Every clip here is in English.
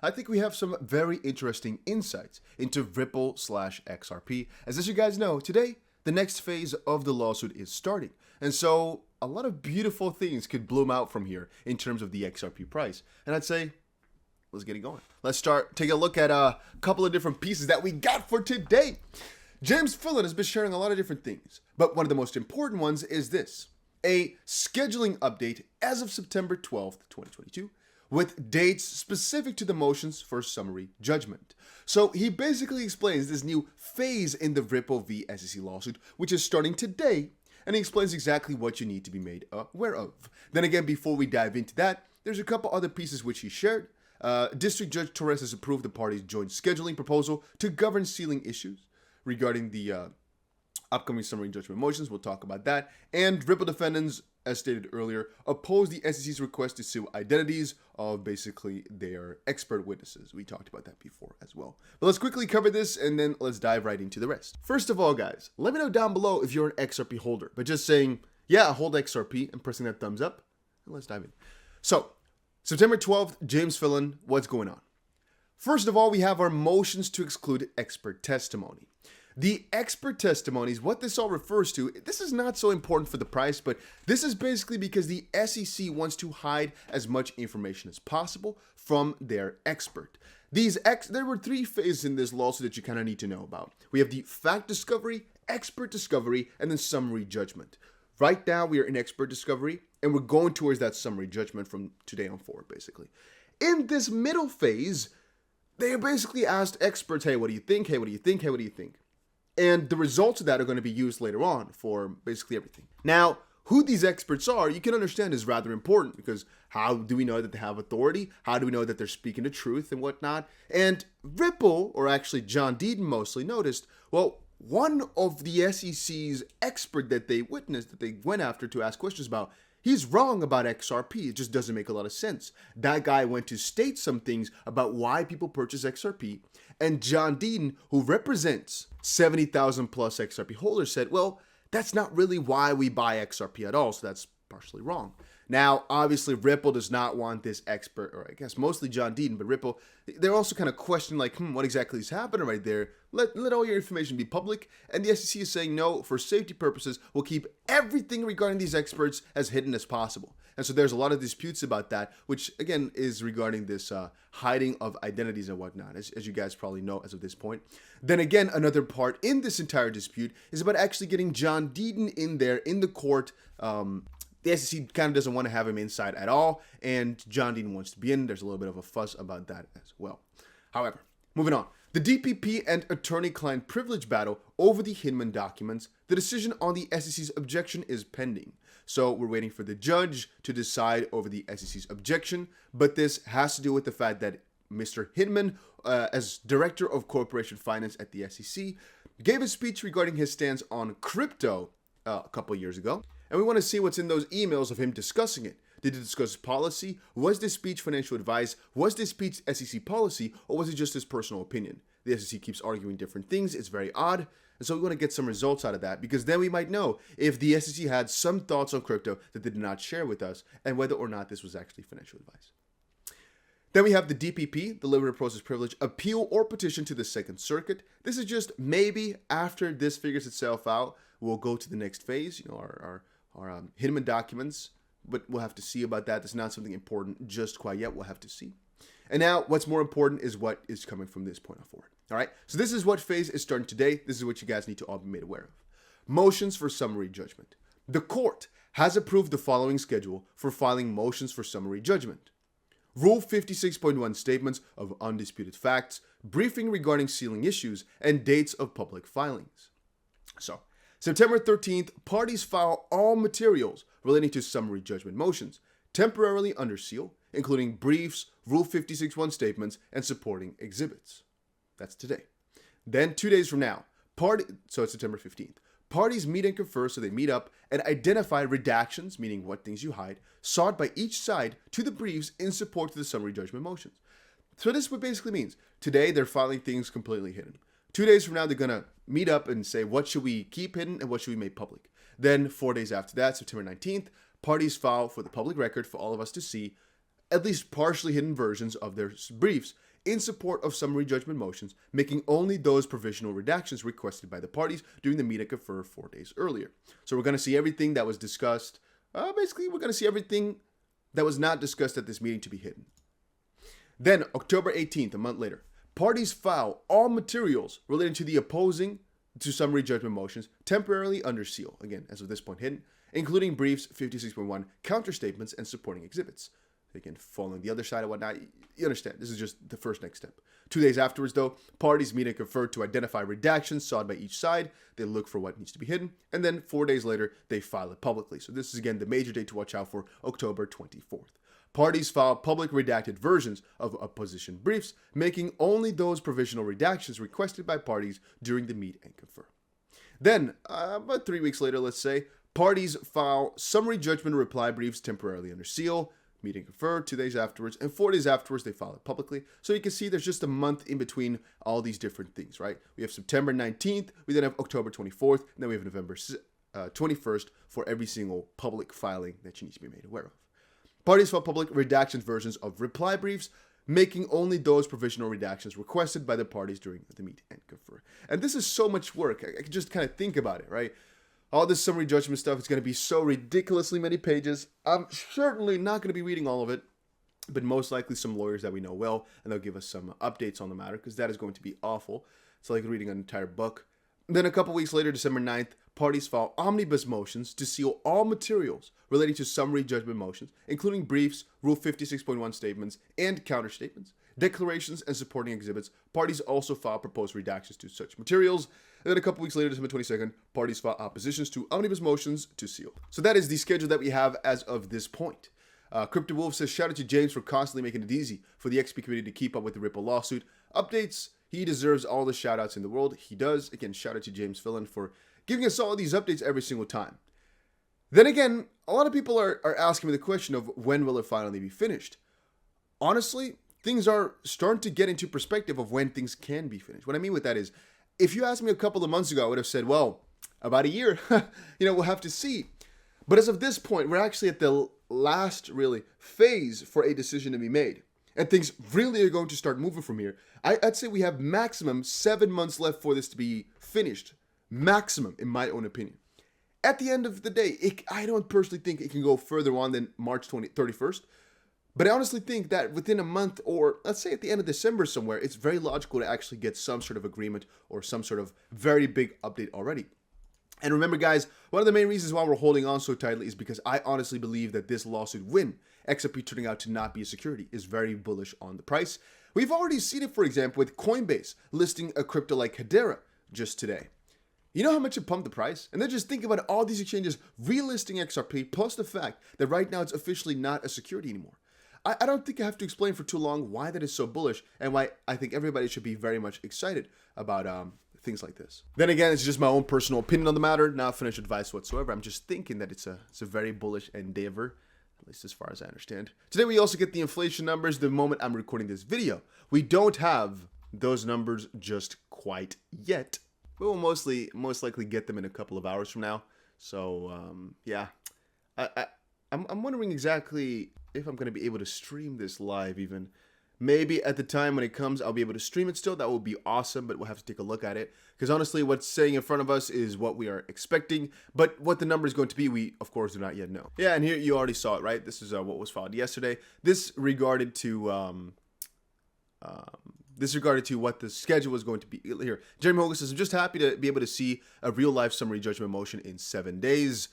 I think we have some very interesting insights into Ripple/XRP. As you guys know, today, the next phase of the lawsuit is starting. And so a lot of beautiful things could bloom out from here in terms of the XRP price. And I'd say, let's get it going. Let's take a look at a couple of different pieces that we got for today. James Fillen has been sharing a lot of different things, but one of the most important ones is this: a scheduling update as of September 12th, 2022, with dates specific to the motions for summary judgment. So he basically explains this new phase in the Ripple v. SEC lawsuit, which is starting today, and he explains exactly what you need to be made aware of. Then again, before we dive into that, there's a couple other pieces which he shared. District Judge Torres has approved the parties' joint scheduling proposal to govern sealing issues regarding the upcoming summary judgment motions. We'll talk about that. And Ripple defendants, as stated earlier, oppose the SEC's request to sue identities of basically their expert witnesses. We talked about that before as well. But let's quickly cover this and then let's dive right into the rest. First of all, guys, let me know down below if you're an XRP holder. But just saying, yeah, I hold XRP and pressing that thumbs up. And let's dive in. So, September 12th, James Fillen, what's going on? First of all, we have our motions to exclude expert testimony. The expert testimonies, what this all refers to, this is not so important for the price, but this is basically because the SEC wants to hide as much information as possible from their expert. There were three phases in this lawsuit that you kind of need to know about. We have the fact discovery, expert discovery, and then summary judgment. Right now, we are in expert discovery, and we're going towards that summary judgment from today on forward, basically. In this middle phase, they basically asked experts, hey, what do you think? Hey, what do you think? Hey, what do you think? And the results of that are going to be used later on for basically everything. Now, who these experts are, you can understand is rather important, because how do we know that they have authority? How do we know that they're speaking the truth and whatnot? And Ripple, or actually John Deaton mostly, noticed, well, one of the SEC's expert that they witnessed, that they went after to ask questions about, he's wrong about XRP. It just doesn't make a lot of sense. That guy went to state some things about why people purchase XRP. And John Deaton, who represents 70,000 plus XRP holders, said, well, that's not really why we buy XRP at all. So that's partially wrong. Now, obviously, Ripple does not want this expert, or I guess mostly John Deaton, but Ripple, they're also kind of questioning, like, what exactly is happening right there? Let all your information be public. And the SEC is saying, no, for safety purposes, we'll keep everything regarding these experts as hidden as possible. And so there's a lot of disputes about that, which, again, is regarding this hiding of identities and whatnot, as you guys probably know as of this point. Then again, another part in this entire dispute is about actually getting John Deaton in there in the court. The SEC kind of doesn't want to have him inside at all, and John Deaton wants to be in. There's a little bit of a fuss about that as well. However, moving on. The DPP and attorney-client privilege battle over the Hinman documents, the decision on the SEC's objection is pending. So we're waiting for the judge to decide over the SEC's objection, but this has to do with the fact that Mr. Hinman, as Director of Corporation Finance at the SEC, gave a speech regarding his stance on crypto a couple years ago. And we want to see what's in those emails of him discussing it. Did he discuss policy? Was this speech financial advice? Was this speech SEC policy? Or was it just his personal opinion? The SEC keeps arguing different things. It's very odd. And so we want to get some results out of that, because then we might know if the SEC had some thoughts on crypto that they did not share with us, and whether or not this was actually financial advice. Then we have the DPP, the Deliberative Process Privilege, appeal or petition to the Second Circuit. This is just maybe after this figures itself out, we'll go to the next phase, our Hinman documents, but we'll have to see about that. That's not something important just quite yet. We'll have to see. And now what's more important is what is coming from this point on forward. All right. So this is what phase is starting today. This is what you guys need to all be made aware of. Motions for summary judgment. The court has approved the following schedule for filing motions for summary judgment. Rule 56.1 statements of undisputed facts, briefing regarding sealing issues, and dates of public filings. So, September 13th, parties file all materials relating to summary judgment motions, temporarily under seal, including briefs, Rule 56.1 statements, and supporting exhibits. That's today. Then 2 days from now, so it's September 15th, parties meet and confer, so they meet up and identify redactions, meaning what things you hide, sought by each side to the briefs in support of the summary judgment motions. So this what basically means. Today, they're filing things completely hidden. 2 days from now, they're going to meet up and say, what should we keep hidden and what should we make public? Then 4 days after that, September 19th, parties file for the public record for all of us to see at least partially hidden versions of their briefs in support of summary judgment motions, making only those provisional redactions requested by the parties during the meet and confer 4 days earlier. So we're going to see everything that was discussed. Basically, we're going to see everything that was not discussed at this meeting to be hidden. Then, October 18th, a month later, parties file all materials relating to the opposing to summary judgment motions temporarily under seal, again, as of this point hidden, including briefs, 56.1, counterstatements, and supporting exhibits. Again, following the other side and whatnot, you understand, this is just the first next step. 2 days afterwards, though, parties meet and confer to identify redactions sought by each side. They look for what needs to be hidden, and then 4 days later, they file it publicly. So this is, again, the major date to watch out for, October 24th. Parties file public redacted versions of opposition briefs, making only those provisional redactions requested by parties during the meet and confer. Then, about 3 weeks later, let's say, parties file summary judgment reply briefs temporarily under seal, meet and confer 2 days afterwards, and 4 days afterwards, they file it publicly. So you can see there's just a month in between all these different things, right? We have September 19th, we then have October 24th, and then we have November 21st for every single public filing that you need to be made aware of. Parties file public redactions versions of reply briefs, making only those provisional redactions requested by the parties during the meet and confer. And this is so much work. I can just kind of think about it, right? All this summary judgment stuff is going to be so ridiculously many pages. I'm certainly not going to be reading all of it, but most likely some lawyers that we know well, and they'll give us some updates on the matter, because that is going to be awful. It's like reading an entire book. Then a couple weeks later, December 9th, parties file omnibus motions to seal all materials relating to summary judgment motions, including briefs, Rule 56.1 statements, and counterstatements, declarations, and supporting exhibits. Parties also file proposed redactions to such materials. And then a couple weeks later, December 22nd, parties file oppositions to omnibus motions to seal. So that is the schedule that we have as of this point. Crypto Wolf says, shout out to James for constantly making it easy for the XP community to keep up with the Ripple lawsuit. Updates, he deserves all the shout outs in the world. He does. Again, shout out to James Fillen for giving us all these updates every single time. Then again, a lot of people are asking me the question of when will it finally be finished? Honestly, things are starting to get into perspective of when things can be finished. What I mean with that is, if you asked me a couple of months ago, I would have said, well, about a year, we'll have to see. But as of this point, we're actually at the last, really, phase for a decision to be made. And things really are going to start moving from here. I'd say we have maximum 7 months left for this to be finished. Maximum, in my own opinion. At the end of the day, I don't personally think it can go further on than March 31st. But I honestly think that within a month, or let's say at the end of December somewhere, it's very logical to actually get some sort of agreement or some sort of very big update already. And remember, guys, one of the main reasons why we're holding on so tightly is because I honestly believe that this lawsuit win, XRP turning out to not be a security, is very bullish on the price. We've already seen it, for example, with Coinbase listing a crypto like Hedera just today. You know how much it pumped the price? And then just think about all these exchanges relisting XRP, plus the fact that right now it's officially not a security anymore. I don't think I have to explain for too long why that is so bullish and why I think everybody should be very much excited about things like this. Then again, it's just my own personal opinion on the matter, not financial advice whatsoever. I'm just thinking that it's a very bullish endeavor, at least as far as I understand. Today we also get the inflation numbers the moment I'm recording this video. We don't have those numbers just quite yet. We will most likely get them in a couple of hours from now. So yeah, I'm wondering exactly if I'm going to be able to stream this live even. Maybe at the time when it comes, I'll be able to stream it still. That would be awesome, but we'll have to take a look at it. Because honestly, what's saying in front of us is what we are expecting. But what the number is going to be, we, of course, do not yet know. Yeah, and here you already saw it, right? This is what was filed yesterday. This regarded to what the schedule was going to be. Here, Jeremy Hogan says, I'm just happy to be able to see a real-life summary judgment motion in 7 days.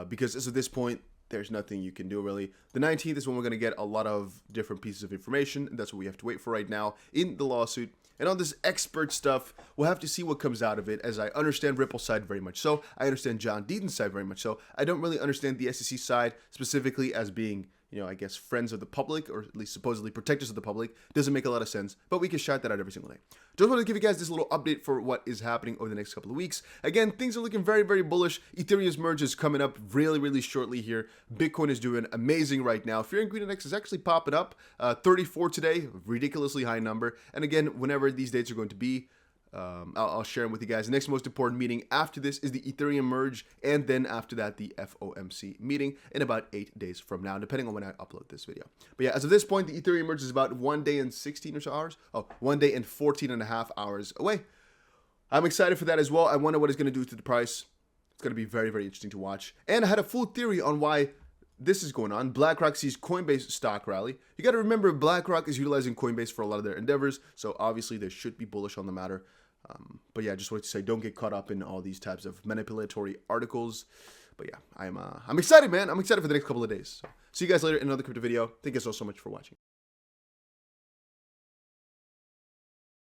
Because as of this point, there's nothing you can do, really. The 19th is when we're going to get a lot of different pieces of information, and that's what we have to wait for right now in the lawsuit. And on this expert stuff, we'll have to see what comes out of it, as I understand Ripple's side very much so. I understand John Deaton's side very much so. I don't really understand the SEC side specifically as being, I guess, friends of the public, or at least supposedly protectors of the public. Doesn't make a lot of sense, but we can shout that out every single day. Just wanted to give you guys this little update for what is happening over the next couple of weeks. Again, things are looking very, very bullish. Ethereum's merge is coming up really, really shortly here. Bitcoin is doing amazing right now. Fear and Greed Index is actually popping up. 34 today, ridiculously high number. And again, whenever these dates are going to be, I'll share them with you guys. The next most important meeting after this is the Ethereum merge, and then after that, the FOMC meeting in about 8 days from now, depending on when I upload this video. But yeah, as of this point, the Ethereum merge is about 1 day and 16 or so hours. Oh, 1 day and 14 and a half hours away. I'm excited for that as well. I wonder what it's going to do to the price. It's going to be very, very interesting to watch. And I had a full theory on why this is going on. BlackRock sees Coinbase stock rally. You got to remember, BlackRock is utilizing Coinbase for a lot of their endeavors, so obviously they should be bullish on the matter. But yeah, I just wanted to say, don't get caught up in all these types of manipulatory articles. But yeah, I'm excited, man. I'm excited for the next couple of days. So see you guys later in another crypto video. Thank you so much for watching.